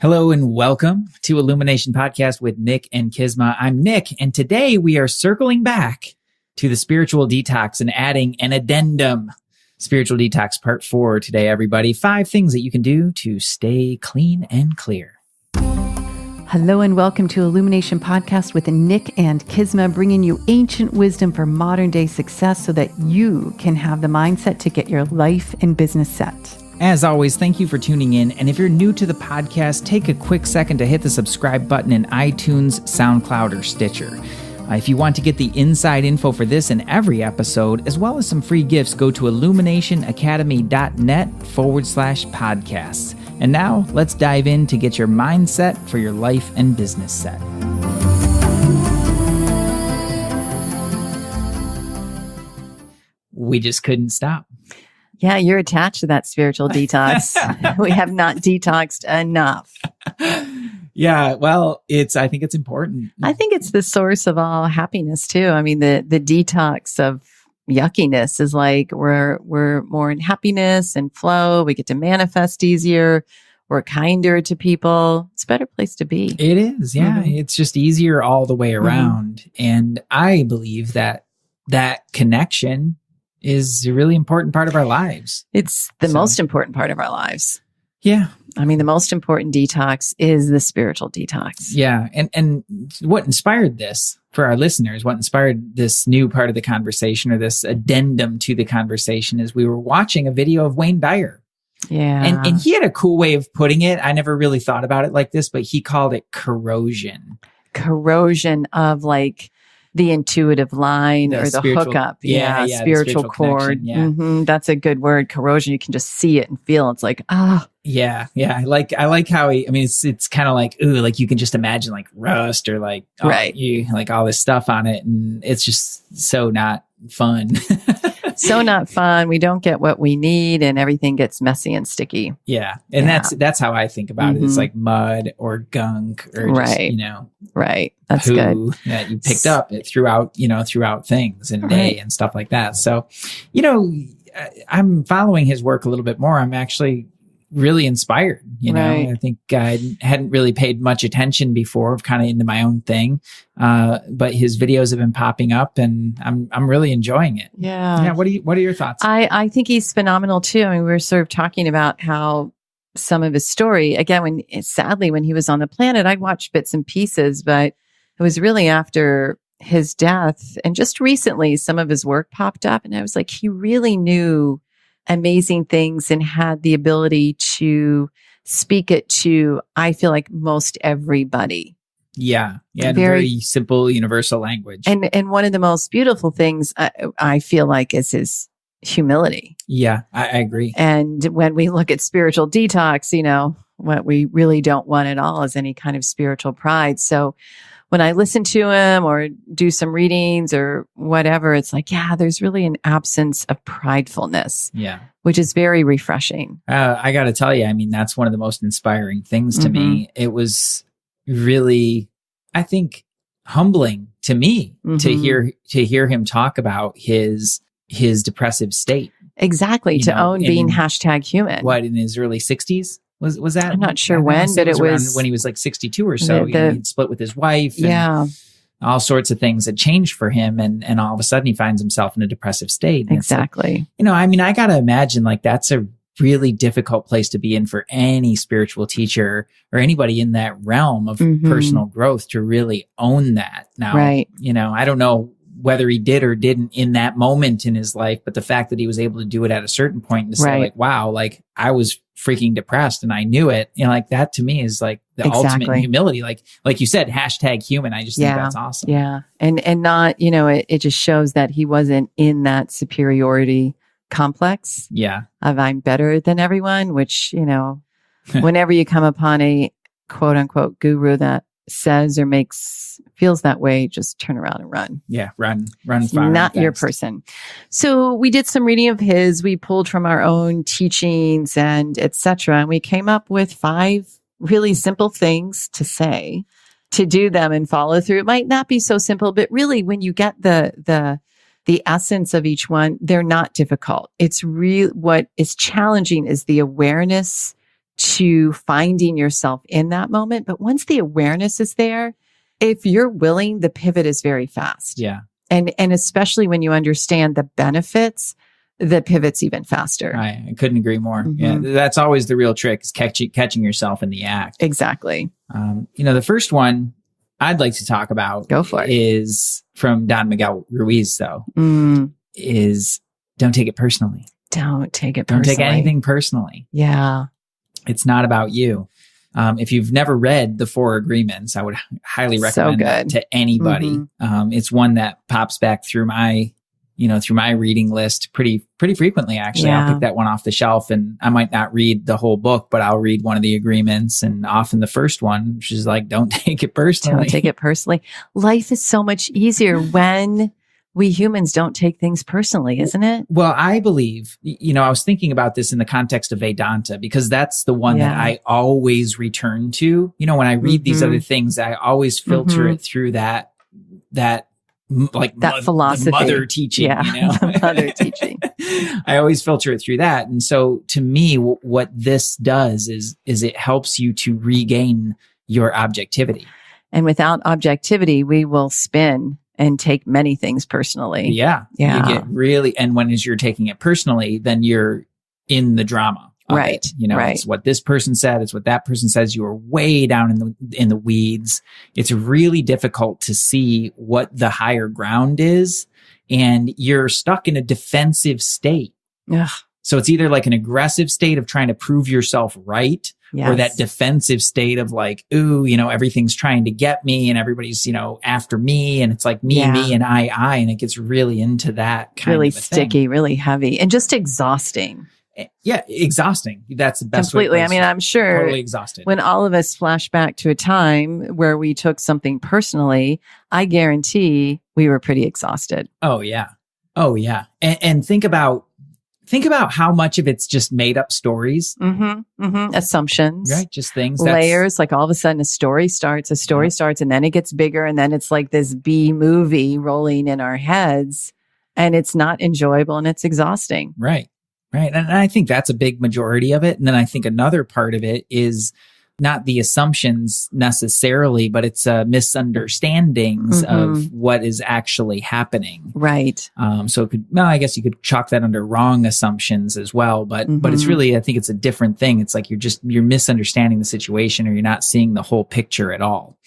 Hello and welcome to Illumination Podcast with Nick and Kizma. I'm Nick, and today we are circling back to the spiritual detox and adding an addendum. Spiritual Detox Part 4 today, everybody. 5 things that you can do to stay clean and clear. Hello and welcome to Illumination Podcast with Nick and Kizma, bringing you ancient wisdom for modern day success so that you can have the mindset to get your life and business set. As always, thank you for tuning in. And if you're new to the podcast, take a quick second to hit the subscribe button in iTunes, SoundCloud, or Stitcher. If you want to get the inside info for this and every episode, as well as some free gifts, go to illuminationacademy.net/podcasts. And now let's dive in to get your mindset for your life and business set. We just couldn't stop. Yeah, you're attached to that spiritual detox. We have not detoxed enough. Yeah, well, I think it's important. I think it's the source of all happiness too. I mean, the detox of yuckiness is like we're more in happiness and flow. We get to manifest easier. We're kinder to people. It's a better place to be. It is, yeah. Mm-hmm. It's just easier all the way around. Mm-hmm. And I believe that connection is a really important part of our lives. It's the most important part of our lives. Yeah. I mean, the most important detox is the spiritual detox. Yeah. And what inspired this for our listeners, what inspired this new part of the conversation or this addendum to the conversation is we were watching a video of Wayne Dyer. Yeah. And he had a cool way of putting it. I never really thought about it like this, but he called it corrosion. Corrosion of like the intuitive line or the hookup. Yeah, spiritual cord. Yeah. Mm-hmm. That's a good word. Corrosion. You can just see it and feel it. It's like, Yeah. I like how it's kind of like, ooh, like you can just imagine like rust or like, right. Like all this stuff on it. And it's just so not fun. So not fun. We don't get what we need and everything gets messy and sticky. Yeah. And that's how I think about it. It's like mud or gunk or just, right. That's poo good. That you picked up throughout things and day and stuff like that. So, I'm following his work a little bit more. I'm actually really inspired. I think I hadn't really paid much attention before, kind of into my own thing. But his videos have been popping up and I'm really enjoying it. Yeah. Yeah. What are your thoughts? I think he's phenomenal too. I mean, we were sort of talking about how some of his story, again, sadly, when he was on the planet, I watched bits and pieces, but it was really after his death. And just recently, some of his work popped up and I was like, he really knew amazing things and had the ability to speak it to, I feel like, most everybody. Yeah. Very simple, universal language. And one of the most beautiful things I feel like is his humility. Yeah, I agree. And when we look at spiritual detox, what we really don't want at all is any kind of spiritual pride. So when I listen to him or do some readings or whatever, it's like, yeah, there's really an absence of pridefulness. Yeah. Which is very refreshing. I got to tell you, I mean, that's one of the most inspiring things to me. It was really, I think, humbling to me to hear him talk about his depressive state. Exactly. To own being #human. What, in his early 60s? Was that? I'm not sure when, but it was when he was like 62 or so. He'd split with his wife. And all sorts of things had changed for him. And all of a sudden he finds himself in a depressive state. And exactly. Like, I got to imagine like that's a really difficult place to be in for any spiritual teacher or anybody in that realm of personal growth to really own that. Now, I don't know whether he did or didn't in that moment in his life, but the fact that he was able to do it at a certain point and to say like, wow, like I was freaking depressed and I knew it. Like that to me is like the ultimate humility. Like you said, #human. I just think that's awesome. Yeah. And not, it just shows that he wasn't in that superiority complex. Yeah. Of I'm better than everyone, which, whenever you come upon a quote unquote guru that says or feels that way, just turn around and run. Yeah, run far. Not your person. So we did some reading of his. We pulled from our own teachings and etc. And we came up with 5 really simple things to say, to do them and follow through. It might not be so simple, but really when you get the essence of each one, they're not difficult. It's what is challenging is the awareness to finding yourself in that moment. But once the awareness is there, if you're willing, the pivot is very fast. Yeah. And especially when you understand the benefits, the pivot's even faster. I couldn't agree more. Yeah. That's always the real trick, is catching yourself in the act. Exactly. The first one I'd like to talk about Go for it. Is from Don Miguel Ruiz, though, is don't take it personally. Don't take it personally. Don't take anything personally. Yeah. It's not about you. If you've never read The Four Agreements, I would highly recommend that to anybody. It's one that pops back through my reading list pretty frequently, actually. Yeah. I'll pick that one off the shelf, and I might not read the whole book, but I'll read one of the agreements, and often the first one, which is like, don't take it personally. Don't take it personally. Life is so much easier when we humans don't take things personally, isn't it? Well, I believe, I was thinking about this in the context of Vedanta, because that's the one that I always return to. When I read these other things, I always filter it through that philosophy, mother teaching, mother teaching. I always filter it through that. And so to me, what this does is it helps you to regain your objectivity. And without objectivity, we will spin and take many things personally. Yeah. You get really, and when you're taking it personally, then you're in the drama. Right. It's what this person said. It's what that person says. You are way down in the weeds. It's really difficult to see what the higher ground is, and you're stuck in a defensive state. Ugh. So it's either like an aggressive state of trying to prove yourself right, or that defensive state of like, ooh, everything's trying to get me and everybody's, after me, and it's like me, and I, and it gets really into that kind really of a sticky, thing. Really heavy, and just exhausting. Yeah, exhausting. That's the best completely. way. I mean, I'm sure totally exhausted. When all of us flash back to a time where we took something personally, I guarantee we were pretty exhausted. Oh yeah. And think about how much of it's just made up stories, assumptions, right? Just things, layers. Like all of a sudden, a story starts, and then it gets bigger, and then it's like this B movie rolling in our heads, and it's not enjoyable and it's exhausting. Right. And I think that's a big majority of it. And then I think another part of it is not the assumptions necessarily, but it's misunderstandings of what is actually happening. Right. So I guess you could chalk that under wrong assumptions as well. But it's really, I think it's a different thing. It's like you're misunderstanding the situation, or you're not seeing the whole picture at all.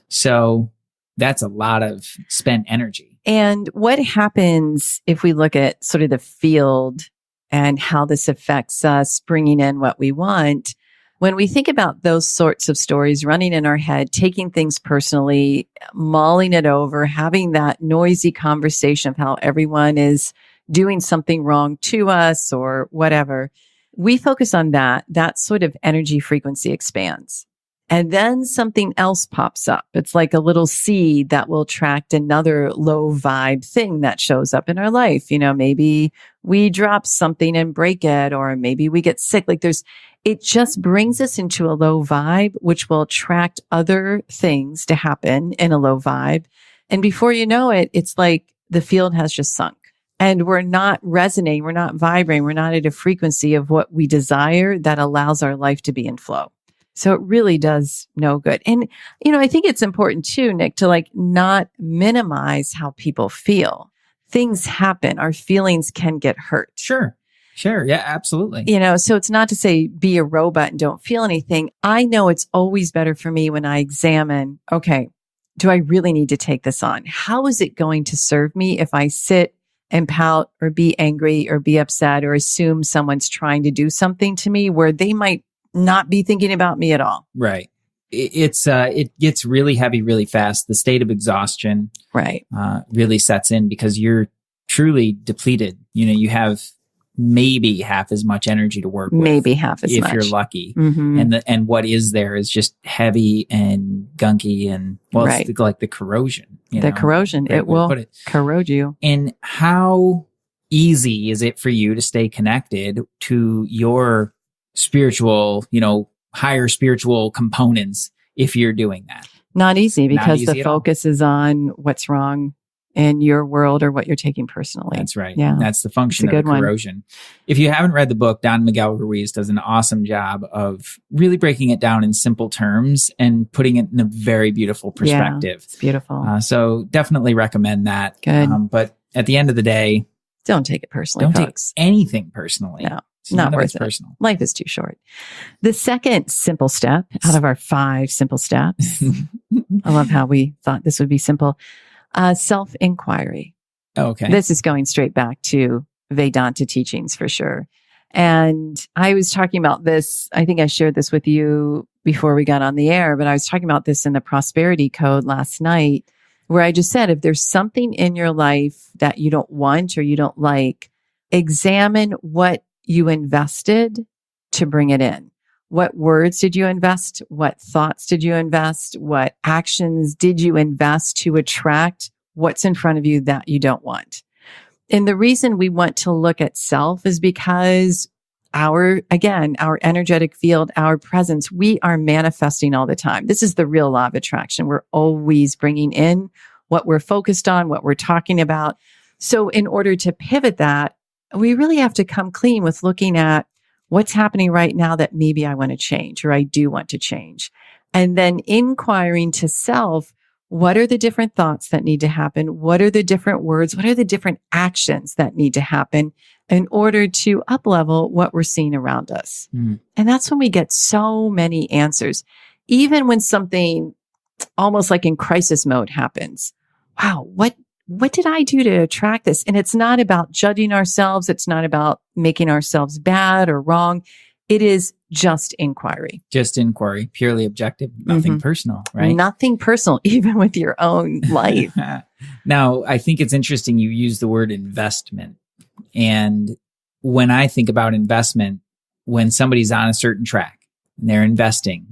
So that's a lot of spent energy. And what happens if we look at sort of the field and how this affects us bringing in what we want? When we think about those sorts of stories running in our head, taking things personally, mulling it over, having that noisy conversation of how everyone is doing something wrong to us or whatever, we focus on that sort of energy frequency expands. And then something else pops up. It's like a little seed that will attract another low vibe thing that shows up in our life. Maybe we drop something and break it, or maybe we get sick. It just brings us into a low vibe, which will attract other things to happen in a low vibe. And before you know it, it's like the field has just sunk, and we're not resonating. We're not vibrating. We're not at a frequency of what we desire that allows our life to be in flow. So it really does no good. And, I think it's important too, Nick, to not minimize how people feel. Things happen. Our feelings can get hurt. Sure. Yeah, absolutely. So it's not to say be a robot and don't feel anything. I know it's always better for me when I examine, okay, do I really need to take this on? How is it going to serve me if I sit and pout or be angry or be upset or assume someone's trying to do something to me where they might not be thinking about me at all? Right. It gets really heavy really fast. The state of exhaustion really sets in because you're truly depleted. You have maybe half as much energy to work with. Maybe half as much. If you're lucky. And what is there is just heavy and gunky and, it's like the corrosion. Corrosion. It will corrode you. And how easy is it for you to stay connected to your spiritual, higher spiritual components if you're doing that? Not easy, because the focus is on what's wrong in your world or what you're taking personally. That's right. Yeah. That's the function of the corrosion. If you haven't read the book, Don Miguel Ruiz does an awesome job of really breaking it down in simple terms and putting it in a very beautiful perspective. Yeah, it's beautiful. So definitely recommend that. Good. But at the end of the day, don't take it personally, don't folks. take anything personally. No, not worth it. Personal. Life is too short. The second simple step out of our 5 simple steps. I love how we thought this would be simple. Self-inquiry. Okay. This is going straight back to Vedanta teachings for sure. And I was talking about this. I think I shared this with you before we got on the air, but I was talking about this in the prosperity code last night, where I just said, if there's something in your life that you don't want or you don't like, examine what you invested to bring it in. What words did you invest? What thoughts did you invest? What actions did you invest to attract what's in front of you that you don't want? And the reason we want to look at self is because our energetic field, our presence, we are manifesting all the time. This is the real law of attraction. We're always bringing in what we're focused on, what we're talking about. So in order to pivot that, we really have to come clean with looking at what's happening right now that maybe I want to change or I do want to change. And then inquiring to self, what are the different thoughts that need to happen? What are the different words? What are the different actions that need to happen in order to up-level what we're seeing around us? And that's when we get so many answers. Even when something almost like in crisis mode happens. Wow, what did I do to attract this? And it's not about judging ourselves. It's not about making ourselves bad or wrong. It is just inquiry. Just inquiry, purely objective, nothing personal, right? Nothing personal, even with your own life. Now, I think it's interesting you use the word investment. And when I think about investment, when somebody's on a certain track and they're investing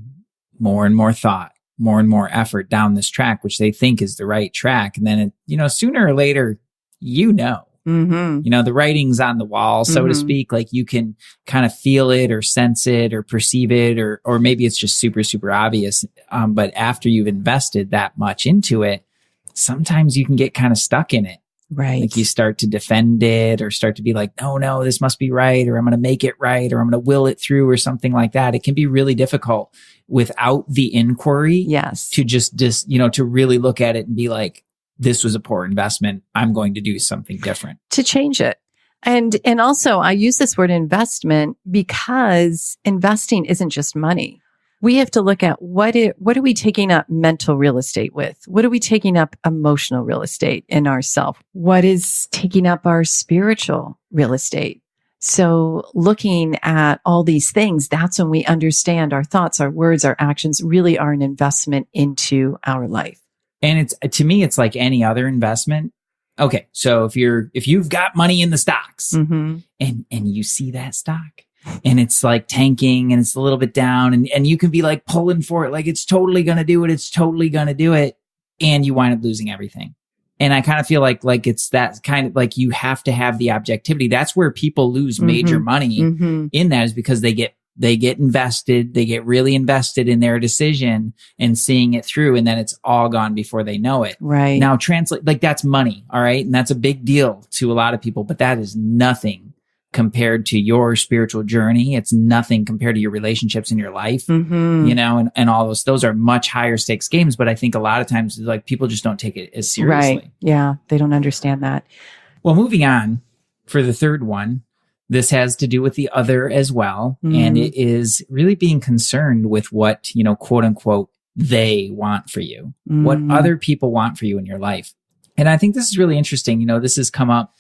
more and more thought, more and more effort down this track, which they think is the right track. And then, sooner or later, the writing's on the wall, so to speak, like you can kind of feel it or sense it or perceive it, or maybe it's just super, super obvious. But after you've invested that much into it, sometimes you can get kind of stuck in it. Right. Like you start to defend it or start to be like, no, this must be right, or I'm going to make it right, or I'm going to will it through or something like that. It can be really difficult without the inquiry. Yes. To to really look at it and be like, this was a poor investment. I'm going to do something different. To change it. And also I use this word investment because investing isn't just money. We have to look at what are we taking up mental real estate with? What are we taking up emotional real estate in ourself? What is taking up our spiritual real estate? So looking at all these things, that's when we understand our thoughts, our words, our actions really are an investment into our life. And to me, it's like any other investment. Okay. So if you've got money in the stocks and you see that stock and it's like tanking and it's a little bit down and you can be like pulling for it, like it's totally going to do it. It's totally going to do it. And you wind up losing everything. And I kind of feel like it's that kind of like you have to have the objectivity. That's where people lose major money in that, is because they get invested, they get really invested in their decision and seeing it through. And then it's all gone before they know it. Right. Now translate, like that's money. All right. And that's a big deal to a lot of people, but that is nothing compared to your spiritual journey. It's nothing compared to your relationships in your life, and all those are much higher stakes games. But I think a lot of times like people just don't take it as seriously. Right. Yeah. They don't understand that. Well, moving on for the third one, this has to do with the other as well. And it is really being concerned with what, quote unquote, they want for you, what other people want for you in your life. And I think this is really interesting. This has come up,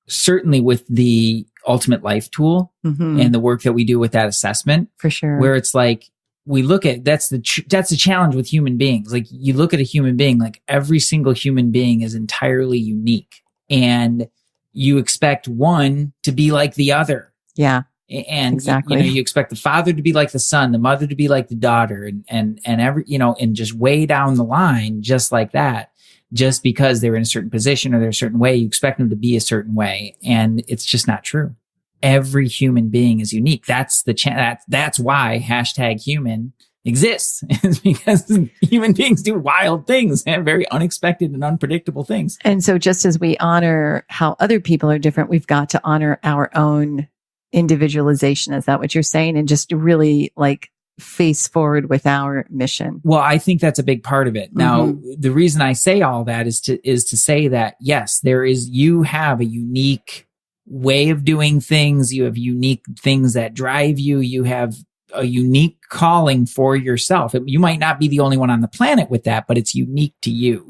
certainly with the ultimate life tool and the work that we do with that assessment. For sure. Where it's like, we look at, that's the challenge with human beings. Like you look at a human being, like every single human being is entirely unique, and you expect one to be like the other. Yeah. And exactly. You expect the father to be like the son, the mother to be like the daughter, and every, and just way down the line, just like that. Just because they're in a certain position or they're a certain way, you expect them to be a certain way. And it's just not true. Every human being is unique. That's that's why #human exists is because human beings do wild things and very unexpected and unpredictable things. And so just as we honor how other people are different, we've got to honor our own individualization. Is that what you're saying? And just really like face forward with our mission. Well, I think that's a big part of it. Now, the reason I say all that is to say that, yes, you have a unique way of doing things. You have unique things that drive you. You have a unique calling for yourself. You might not be the only one on the planet with that, but it's unique to you.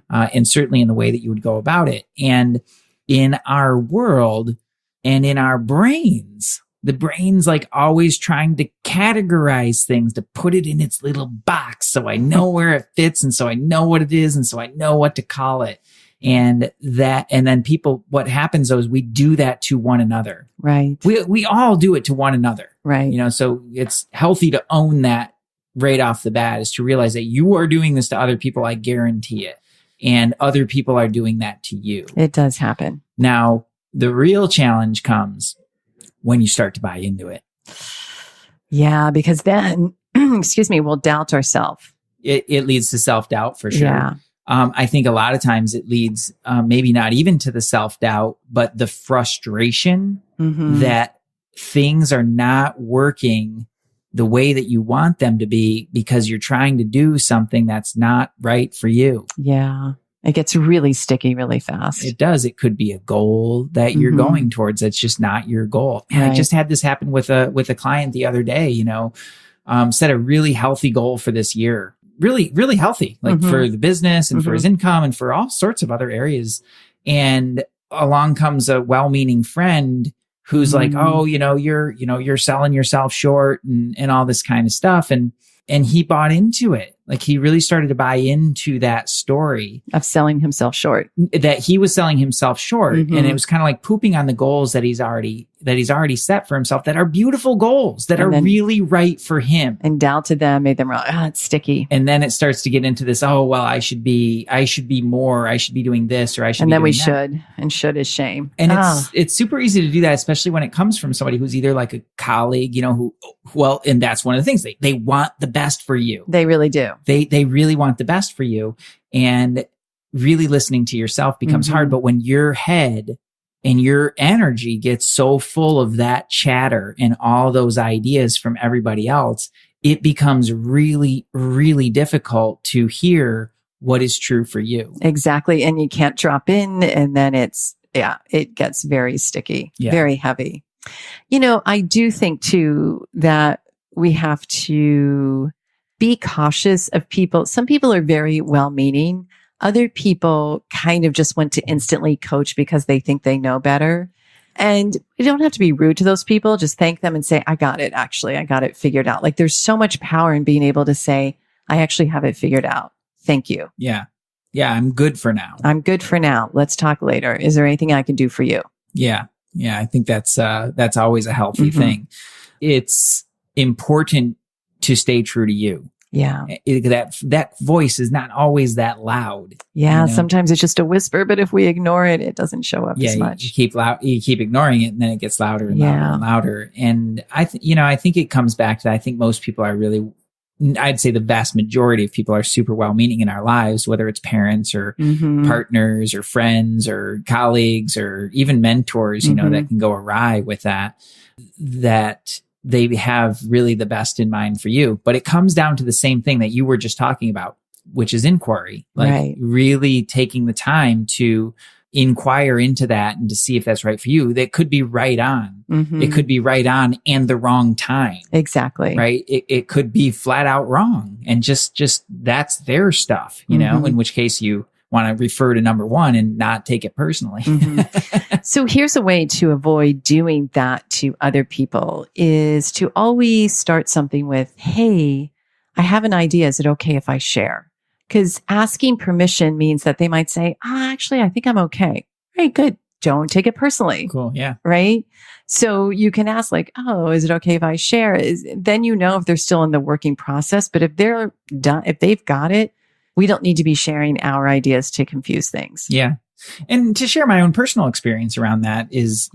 And certainly in the way that you would go about it. And in our world and in our brains, the brain's like always trying to categorize things, to put it in its little box. So I know where it fits. And so I know what it is. And so I know what to call it. And then what happens though is we do that to one another. Right. We all do it to one another. Right. So it's healthy to own that right off the bat, is to realize that you are doing this to other people. I guarantee it. And other people are doing that to you. It does happen. Now, the real challenge comes when you start to buy into it. Yeah, because then, we'll doubt ourselves. It leads to self-doubt for sure. Yeah. I think a lot of times it leads maybe not even to the self-doubt, but the frustration that things are not working the way that you want them to be because you're trying to do something that's not right for you. Yeah. It gets really sticky really fast. It does. It could be a goal that you're going towards that's just not your goal. And I just had this happen with a client the other day, set a really healthy goal for this year. Really, really healthy, like for the business and for his income and for all sorts of other areas. And along comes a well-meaning friend who's like, oh, you're selling yourself short and all this kind of stuff. And he bought into it. Like he really started to buy into that story of selling himself short, that he was selling himself short. And it was kind of like pooping on the goals that he's already set for himself, that are beautiful goals that are really right for him. And doubted them, made them wrong. It's sticky. And then it starts to get into this, oh, well, I should be more, I should be doing this, or I should be doing that. And then we should, and should is shame. And it's super easy to do that, especially when it comes from somebody who's either like a colleague, and that's one of the things, they want the best for you. They really do. They really want the best for you, and really listening to yourself becomes hard. But when your head and your energy gets so full of that chatter and all those ideas from everybody else, it becomes really, really difficult to hear what is true for you. Exactly. And you can't drop in, and then it gets very sticky, very heavy. I do think too that we have to be cautious of people. Some people are very well-meaning. Other people kind of just want to instantly coach because they think they know better. And you don't have to be rude to those people. Just thank them and say, I got it. Actually, I got it figured out. Like there's so much power in being able to say, I actually have it figured out. Thank you. Yeah. Yeah. I'm good for now. I'm good for now. Let's talk later. Is there anything I can do for you? Yeah. Yeah. I think that's always a healthy thing. It's important to stay true to you. Yeah. That voice is not always that loud. Yeah. Sometimes it's just a whisper, but if we ignore it, it doesn't show up as much. You keep ignoring it, and then it gets louder and louder and louder. And I think it comes back to that. I think most people are really, I'd say the vast majority of people are super well-meaning in our lives, whether it's parents or partners or friends or colleagues or even mentors, that can go awry with that they have really the best in mind for you. But it comes down to the same thing that you were just talking about, which is inquiry, really taking the time to inquire into that and to see if that's right for you. That could be right on. It could be right on and the wrong time. Exactly. Right. It could be flat out wrong, and just that's their stuff, in which case you want to refer to number one and not take it personally. So here's a way to avoid doing that to other people, is to always start something with, hey, I have an idea. Is it okay if I share? Because asking permission means that they might say, actually, I think I'm okay. Right, good. Don't take it personally. Cool. Yeah. Right. So you can ask like, oh, is it okay if I share? Then if they're still in the working process. But if they're done, if they've got it, we don't need to be sharing our ideas to confuse things. Yeah. And to share my own personal experience around that is,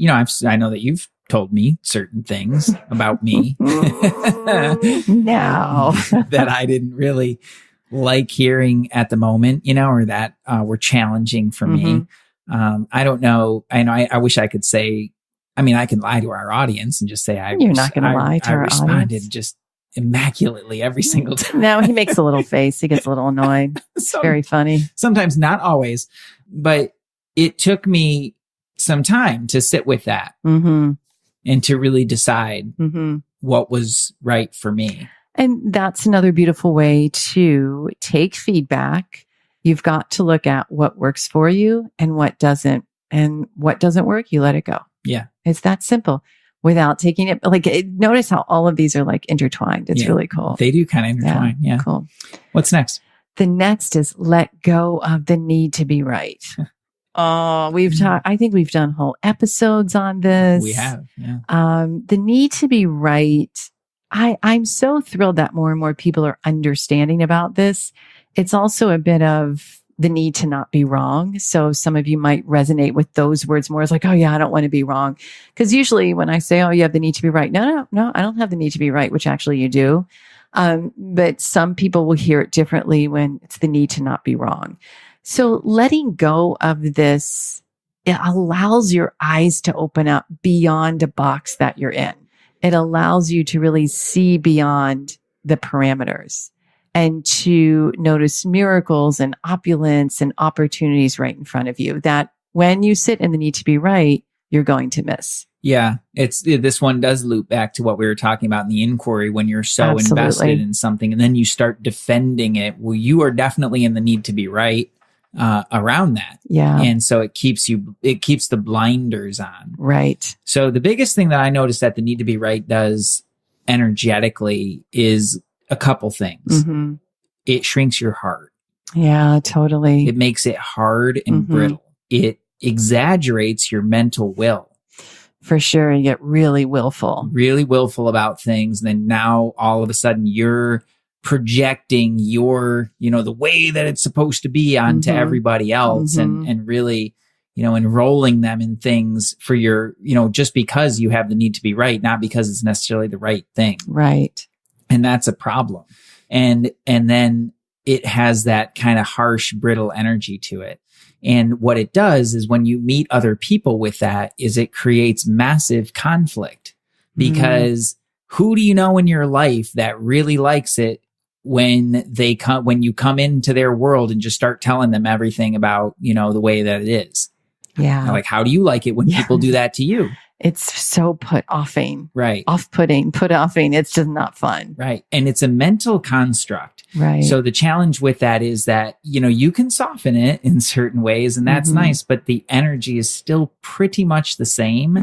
I know that you've told me certain things about me No. that I didn't really like hearing at the moment, or that were challenging for me. I don't know. I wish I could say, I can lie to our audience and just say You're not going to lie to our responded audience. just immaculately every single time. No, he makes a little face. He gets a little annoyed. It's very funny. Sometimes, not always, but it took me some time to sit with that and to really decide what was right for me. And that's another beautiful way to take feedback. You've got to look at what works for you and what doesn't. And what doesn't work, you let it go. Yeah. It's that simple without taking it. Notice how all of these are intertwined. It's really cool. They do kind of intertwine. Yeah. Cool. What's next? The next is let go of the need to be right. Oh, I think we've done whole episodes on this. We have. Yeah. The need to be right. I'm so thrilled that more and more people are understanding about this. It's also a bit of the need to not be wrong. So some of you might resonate with those words more. It's like, oh yeah, I don't want to be wrong. Because usually when I say, oh, you have the need to be right. No, I don't have the need to be right, which actually you do. But some people will hear it differently when it's the need to not be wrong. So letting go of this, it allows your eyes to open up beyond a box that you're in. It allows you to really see beyond the parameters and to notice miracles and opulence and opportunities right in front of you that when you sit in the need to be right, you're going to miss. Yeah. This one does loop back to what we were talking about in the inquiry when you're so invested in something and then you start defending it. Well, you are definitely in the need to be right around that. Yeah. And so it keeps the blinders on. Right. So the biggest thing that I noticed that the need to be right does energetically is a couple things. It shrinks your heart. Yeah, totally. It makes it hard and brittle. It exaggerates your mental will. For sure. You get really willful about things. And then now all of a sudden you're projecting your, the way that it's supposed to be onto everybody else and really, enrolling them in things for your, just because you have the need to be right, not because it's necessarily the right thing. Right. And that's a problem. And then it has that kind of harsh, brittle energy to it. And what it does is when you meet other people with that is it creates massive conflict because who do you know in your life that really likes it when you come into their world and just start telling them everything about, the way that it is? Yeah. Like, how do you like it when people do that to you? It's so put-offing. Right. Off-putting, put-offing. It's just not fun. Right. And it's a mental construct. Right. So the challenge with that is that, you can soften it in certain ways and that's nice, but the energy is still pretty much the same.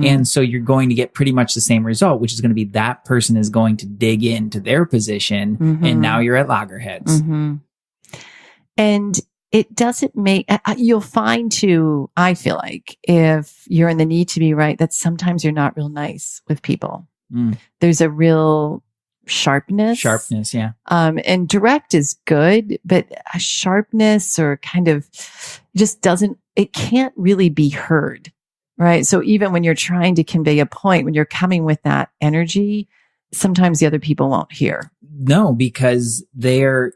And so you're going to get pretty much the same result, which is going to be that person is going to dig into their position and now you're at loggerheads. And it doesn't make, you'll find too, I feel like, if you're in the need to be right, that sometimes you're not real nice with people. There's a real sharpness. Yeah. And direct is good, but a sharpness or kind of just it can't really be heard. Right. So even when you're trying to convey a point, when you're coming with that energy, sometimes the other people won't hear. No, because they're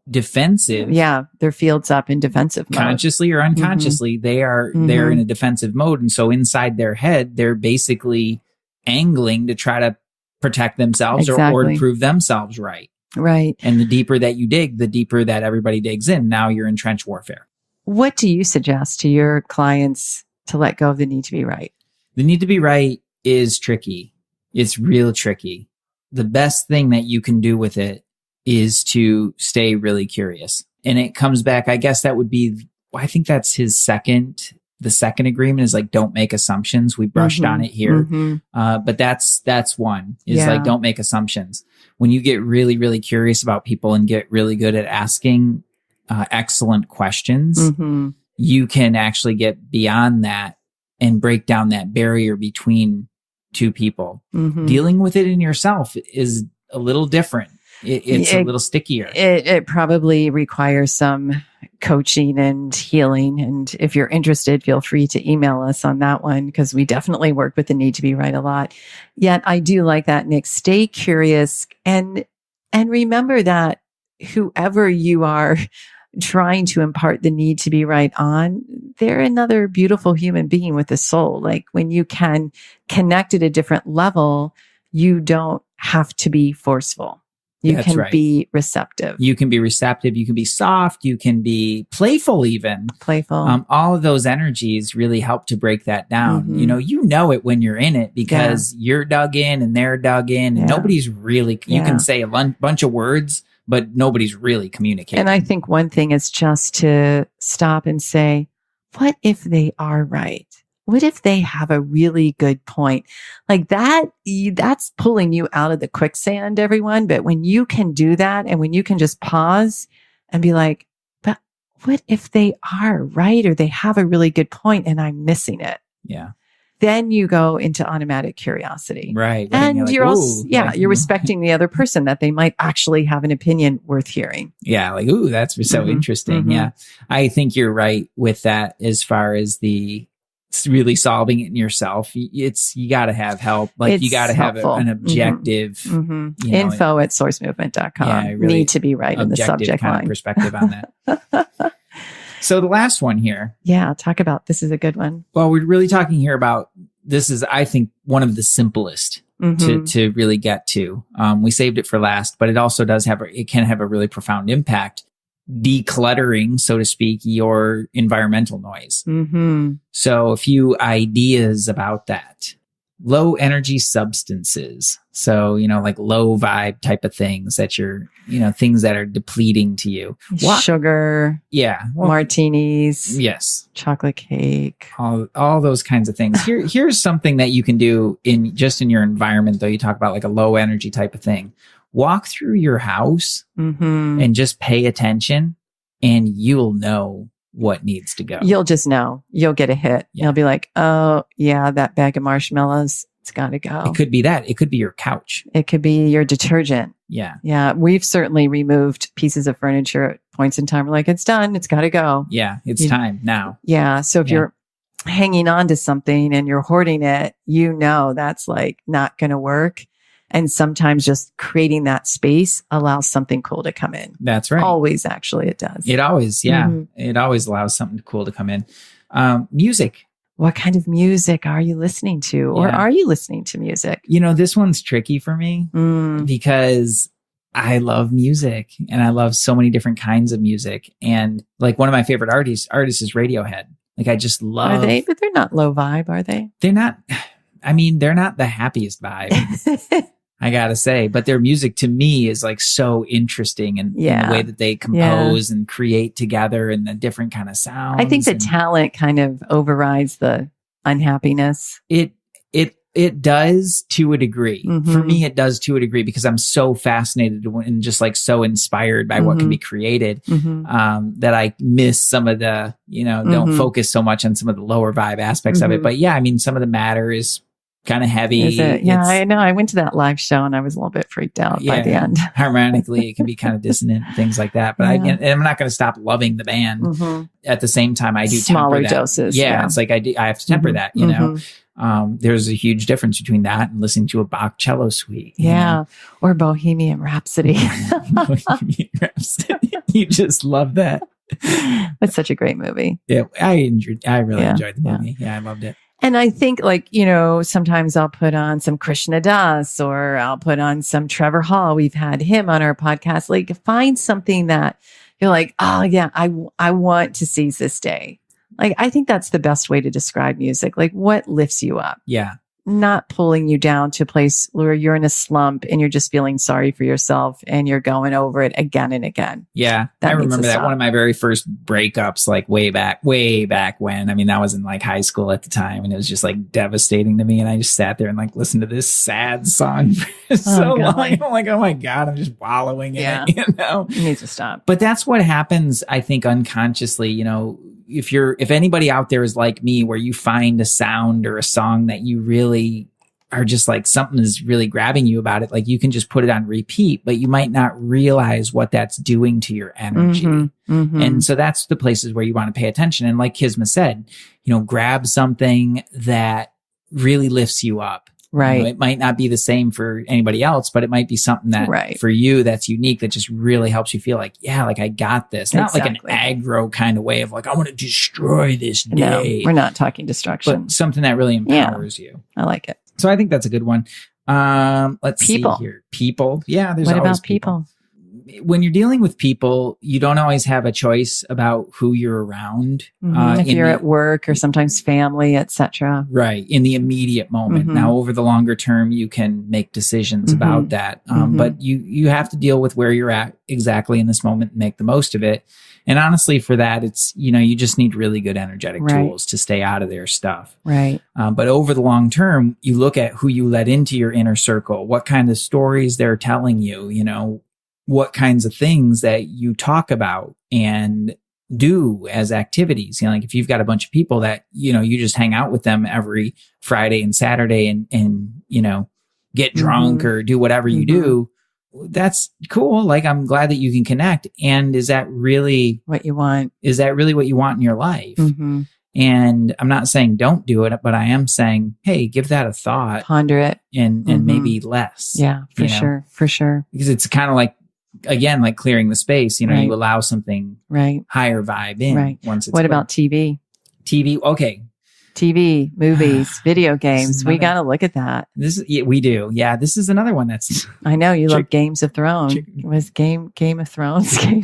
defensive. Yeah, their field's up in defensive mode. Consciously or unconsciously, they're in a defensive mode. And so inside their head, they're basically angling to try to protect themselves or prove themselves right. Right. And the deeper that you dig, the deeper that everybody digs in. Now you're in trench warfare. What do you suggest to your clients to let go of the need to be right? The need to be right is tricky. It's real tricky. The best thing that you can do with it is to stay really curious. And it comes back, I guess that would be, I think that's the second agreement is like, don't make assumptions. We brushed on it here. But that's one is like, don't make assumptions. When you get really, really curious about people and get really good at asking excellent questions, you can actually get beyond that and break down that barrier between two people. Dealing with it in yourself is a little different. It's a little stickier. It probably requires some coaching and healing. And if you're interested, feel free to email us on that one, because we definitely work with the need to be right a lot. Yet I do like that, Nick. Stay curious and remember that whoever you are trying to impart the need to be right on, they're another beautiful human being with a soul. Like when you can connect at a different level, you don't have to be forceful. You That's can right. be receptive. You can be receptive. You can be soft. You can be playful even. Playful. All of those energies really help to break that down. Mm-hmm. You know it when you're in it because you're dug in and they're dug in and nobody's really, you can say a bunch of words, but nobody's really communicating. And I think one thing is just to stop and say, what if they are right? What if they have a really good point? Like that's pulling you out of the quicksand, everyone. But when you can do that and when you can just pause and be like, but what if they are right or they have a really good point and I'm missing it? Yeah. Then you go into automatic curiosity. Right. And you're also, you're respecting the other person that they might actually have an opinion worth hearing. Yeah. Like, ooh, that's so interesting. Mm-hmm. Yeah. I think you're right with that as far as really solving it in yourself. You got to have help. Like you got to have an objective info at sourcemovement.com. Yeah, really need to be right in the subject kind line. Of perspective on that. So the last one here. Yeah. Talk about, this is a good one. Well, we're really talking here about, this is, I think, one of the simplest to really get to. We saved it for last, but it also it can have a really profound impact. Decluttering, so to speak, your environmental noise. Mm-hmm. So a few ideas about that. Low energy substances. So, like low vibe type of things that things that are depleting to you. Sugar. Yeah. Martinis. Yes. Chocolate cake. All those kinds of things. Here's something that you can do in your environment, though. You talk about like a low energy type of thing. Walk through your house and just pay attention and you'll know what needs to go. You'll just know. You'll get a hit. Yeah. You'll be like, oh, yeah, that bag of marshmallows, it's got to go. It could be that. It could be your couch. It could be your detergent. Yeah. Yeah. We've certainly removed pieces of furniture at points in time. We're like, it's done. It's got to go. Yeah. It's time now. Yeah. So if you're hanging on to something and you're hoarding it, that's like not going to work. And sometimes just creating that space allows something cool to come in. That's right. Always, actually, it does. It always, It always allows something cool to come in. Music. What kind of music are you listening to? Or are you listening to music? This one's tricky for me because I love music and I love so many different kinds of music. And like one of my favorite artists is Radiohead. Like I just love. Are they? But they're not low vibe, are they? They're not. I mean, they're not the happiest vibe. I gotta say, but their music to me is like so interesting and in the way that they compose and create together and the different kind of sounds. I think the talent kind of overrides the unhappiness. It does to a degree. For me, it does to a degree because I'm so fascinated and just like so inspired by what can be created that I miss some of the, don't focus so much on some of the lower vibe aspects of it. But yeah, I mean, some of the matter is kind of heavy. Is it? Yeah, I know. I went to that live show and I was a little bit freaked out by the end. Harmonically, it can be kind of dissonant and things like that. But I'm not going to stop loving the band. At the same time, I do smaller temper that. doses. Yeah, it's like I have to temper that. There's a huge difference between that and listening to a Bach cello suite. Yeah, or Bohemian Rhapsody. Bohemian Rhapsody. You just love that. It's such a great movie. Yeah, I really enjoyed the movie. Yeah, I loved it. And I think sometimes I'll put on some Krishna Das or I'll put on some Trevor Hall. We've had him on our podcast. Like find something that you're like, oh yeah, I want to seize this day. Like, I think that's the best way to describe music. Like what lifts you up? Yeah. Not pulling you down to a place where you're in a slump and you're just feeling sorry for yourself and you're going over it again and again. Yeah. I remember that one of my very first breakups, like way back when. I mean, that was in like high school at the time and it was just like devastating to me. And I just sat there and like listened to this sad song for so long. I'm like, oh my God, I'm just wallowing in it, You need to stop. But that's what happens, I think, unconsciously, if anybody out there is like me, where you find a sound or a song that you really are just like something is really grabbing you about it, like you can just put it on repeat, but you might not realize what that's doing to your energy. And so that's the places where you want to pay attention. And like Kisma said, grab something that really lifts you up. Right. It might not be the same for anybody else, but it might be something that for you, that's unique, that just really helps you feel like, yeah, like I got this. Not like an aggro kind of way of like, I want to destroy this day. No, we're not talking destruction. But something that really empowers you. I like it. So I think that's a good one. Let's see here. People. Yeah. There's what always about people? When you're dealing with people, you don't always have a choice about who you're around. If you're at work or sometimes family, etc. Right. In the immediate moment. Now, over the longer term, you can make decisions about that. But you have to deal with where you're at exactly in this moment and make the most of it. And honestly, for that, it's, you just need really good energetic tools to stay out of their stuff. Right. But over the long term, you look at who you let into your inner circle, what kind of stories they're telling you, what kinds of things that you talk about and do as activities. Like if you've got a bunch of people that, you just hang out with them every Friday and Saturday and get drunk or do whatever you do, that's cool. Like, I'm glad that you can connect. And is that really what you want? Is that really what you want in your life? And I'm not saying don't do it, but I am saying, hey, give that a thought. Ponder it. And maybe less. Yeah, for sure. For sure. Because it's kind of like, again, like clearing the space, you allow something higher vibe in once it's What about TV? TV. Okay. TV, movies, video games. We got to look at that. We do. Yeah. This is another one that's. I know you love Games of Thrones. Was Game of Thrones? Game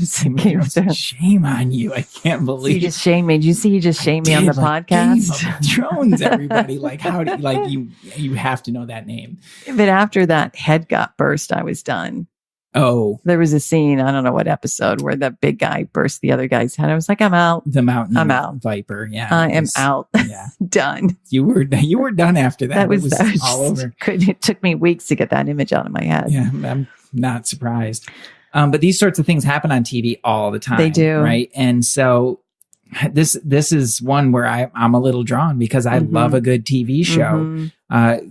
of Thrones. Shame on you. I can't believe you just shamed me. Did you see you just shamed me on the podcast? Game of Thrones, everybody. Like, how do you have to know that name. But after that head got burst, I was done. Oh, there was a scene, I don't know what episode, where the big guy burst the other guy's head. I was like, I'm out. I'm out. Viper. Yeah. I am out. Yeah. Done. You were done after that. That was all over. It took me weeks to get that image out of my head. Yeah. I'm not surprised. But these sorts of things happen on TV all the time. They do. Right. And so this is one where I'm a little drawn because I love a good TV show.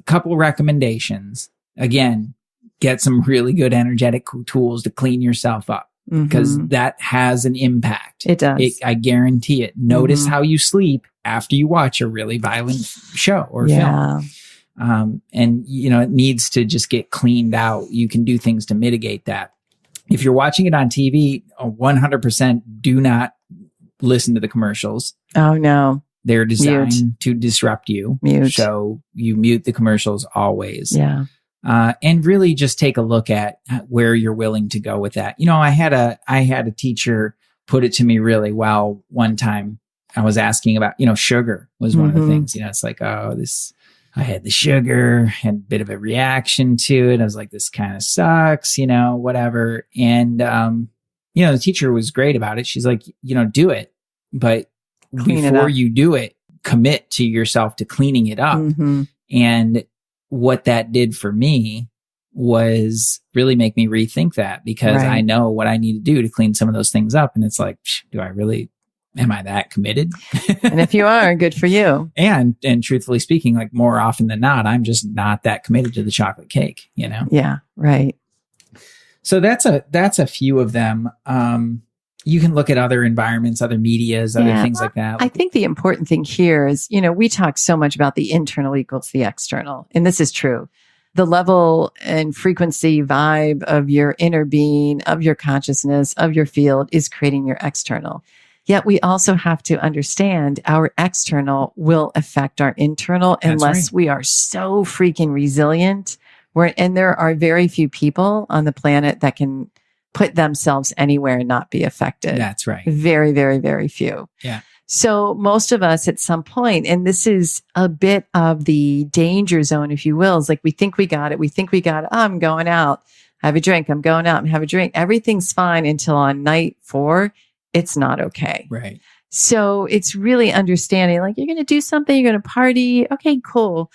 Couple recommendations. Again, get some really good energetic tools to clean yourself up because that has an impact. It does. I guarantee it. Notice how you sleep after you watch a really violent show or film. And, it needs to just get cleaned out. You can do things to mitigate that. If you're watching it on TV, 100% do not listen to the commercials. Oh, no. They're designed to disrupt you. Mute. So you mute the commercials always. Yeah. And really just take a look at where you're willing to go with that. I had a teacher put it to me really well one time. I was asking about, sugar was one of the things, it's like, I had the sugar, had a bit of a reaction to it. I was like, this kind of sucks, whatever. And, the teacher was great about it. She's like, do it, but before you do it, commit to yourself to cleaning it up. And what that did for me was really make me rethink that because I know what I need to do to clean some of those things up. And it's like, am I that committed? And if you are, good for you. And truthfully speaking, like more often than not, I'm just not that committed to the chocolate cake, Yeah. Right. So that's a few of them. You can look at other environments, other medias, other things like that. I think the important thing here is, we talk so much about the internal equals the external. And this is true. The level and frequency vibe of your inner being, of your consciousness, of your field is creating your external. Yet we also have to understand our external will affect our internal unless we are so freaking resilient. And there are very few people on the planet that can put themselves anywhere and not be affected. That's right. Very, very, very few. Yeah. So most of us at some point, and this is a bit of the danger zone, if you will, is like we think we got it. Oh, I'm going out, have a drink. I'm going out and have a drink. Everything's fine until on night 4, it's not okay. Right. So it's really understanding, like, you're going to do something, you're going to party. Okay, cool.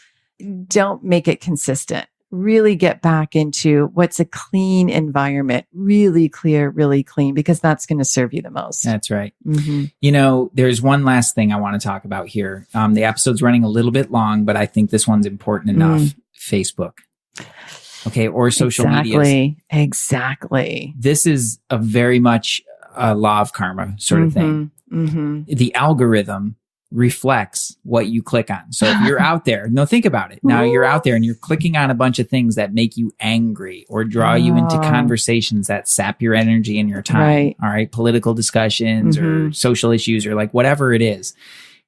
Don't make it consistent. Really get back into what's a clean environment, really clear, really clean, because that's going to serve you the most. That's right. There's one last thing I want to talk about here. The episode's running a little bit long, but I think this one's important enough. Facebook. Okay. Or social media. Exactly. This is a very much a law of karma sort of thing. The algorithm reflects what you click on. So if you're out there, think about it. Now you're out there and you're clicking on a bunch of things that make you angry or draw you into conversations that sap your energy and your time. Right. All right. Political discussions or social issues or like whatever it is.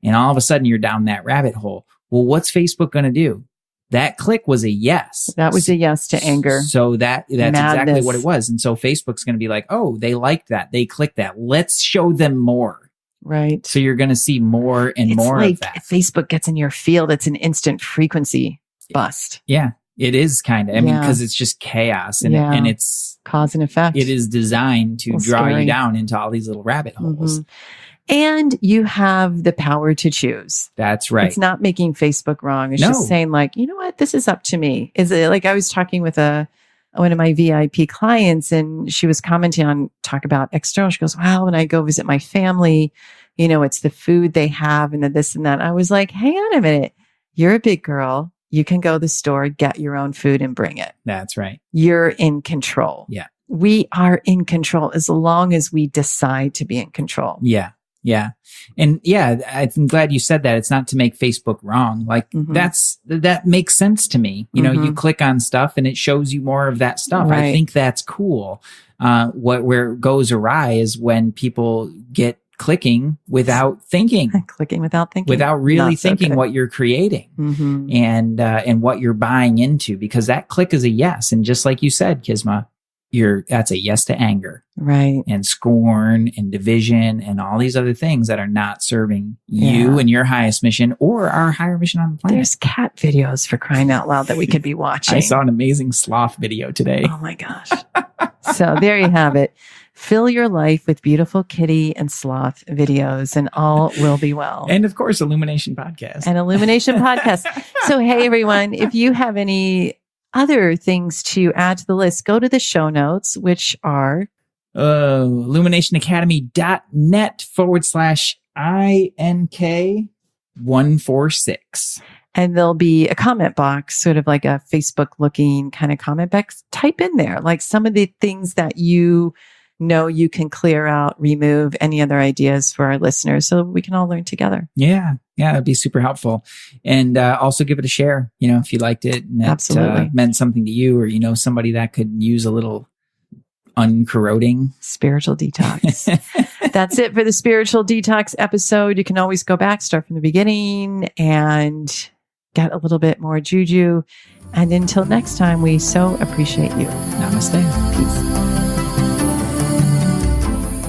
And all of a sudden you're down that rabbit hole. Well, what's Facebook going to do? That click was a yes. That was a yes to anger. So that's exactly what it was. And so Facebook's going to be like, oh, they liked that. They clicked that. Let's show them more. Right. So you're going to see more and more of that. If Facebook gets in your field, it's an instant frequency bust. Yeah, it is kind of. I mean, because it's just chaos and it's cause and effect. It is designed to draw you down into all these little rabbit holes. And you have the power to choose. That's right. It's not making Facebook wrong. It's just saying like, you know what? This is up to me. Is it like I was talking with one of my VIP clients and she was commenting on talk about external. She goes, well, when I go visit my family, it's the food they have and the this and that. I was like, hang on a minute. You're a big girl. You can go to the store, get your own food and bring it. That's right. You're in control. Yeah. We are in control as long as we decide to be in control. Yeah. Yeah. And I'm glad you said that. It's not to make Facebook wrong. Like that makes sense to me. You click on stuff and it shows you more of that stuff. Right. I think that's cool. Where it goes awry is when people get clicking without thinking, without really thinking what you're creating and what you're buying into, because that click is a yes. And just like you said, Kisma, that's a yes to anger, right? And scorn and division and all these other things that are not serving you and your highest mission or our higher mission on the planet. There's cat videos for crying out loud that we could be watching. I saw an amazing sloth video today. Oh my gosh. So there you have it. Fill your life with beautiful kitty and sloth videos and all will be well. And of course, Illumination Podcast. So, hey, everyone, if you have any other things to add to the list, go to the show notes, which are illuminationacademy.net/INK146. And there'll be a comment box, sort of like a Facebook looking kind of comment box. Type in there, like some of the things that you can clear out, remove, any other ideas for our listeners so we can all learn together. Yeah. Yeah. That'd be super helpful. And also give it a share, if you liked it and it meant something to you or, somebody that could use a little uncorroding spiritual detox. That's it for the Spiritual Detox episode. You can always go back, start from the beginning and get a little bit more juju. And until next time, we so appreciate you. Namaste. Peace.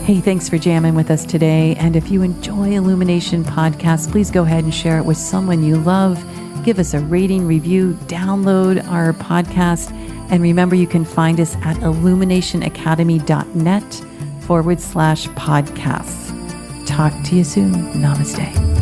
Hey, thanks for jamming with us today. And if you enjoy Illumination Podcast, please go ahead and share it with someone you love. Give us a rating, review, download our podcast. And remember, you can find us at illuminationacademy.net/podcasts. Talk to you soon. Namaste.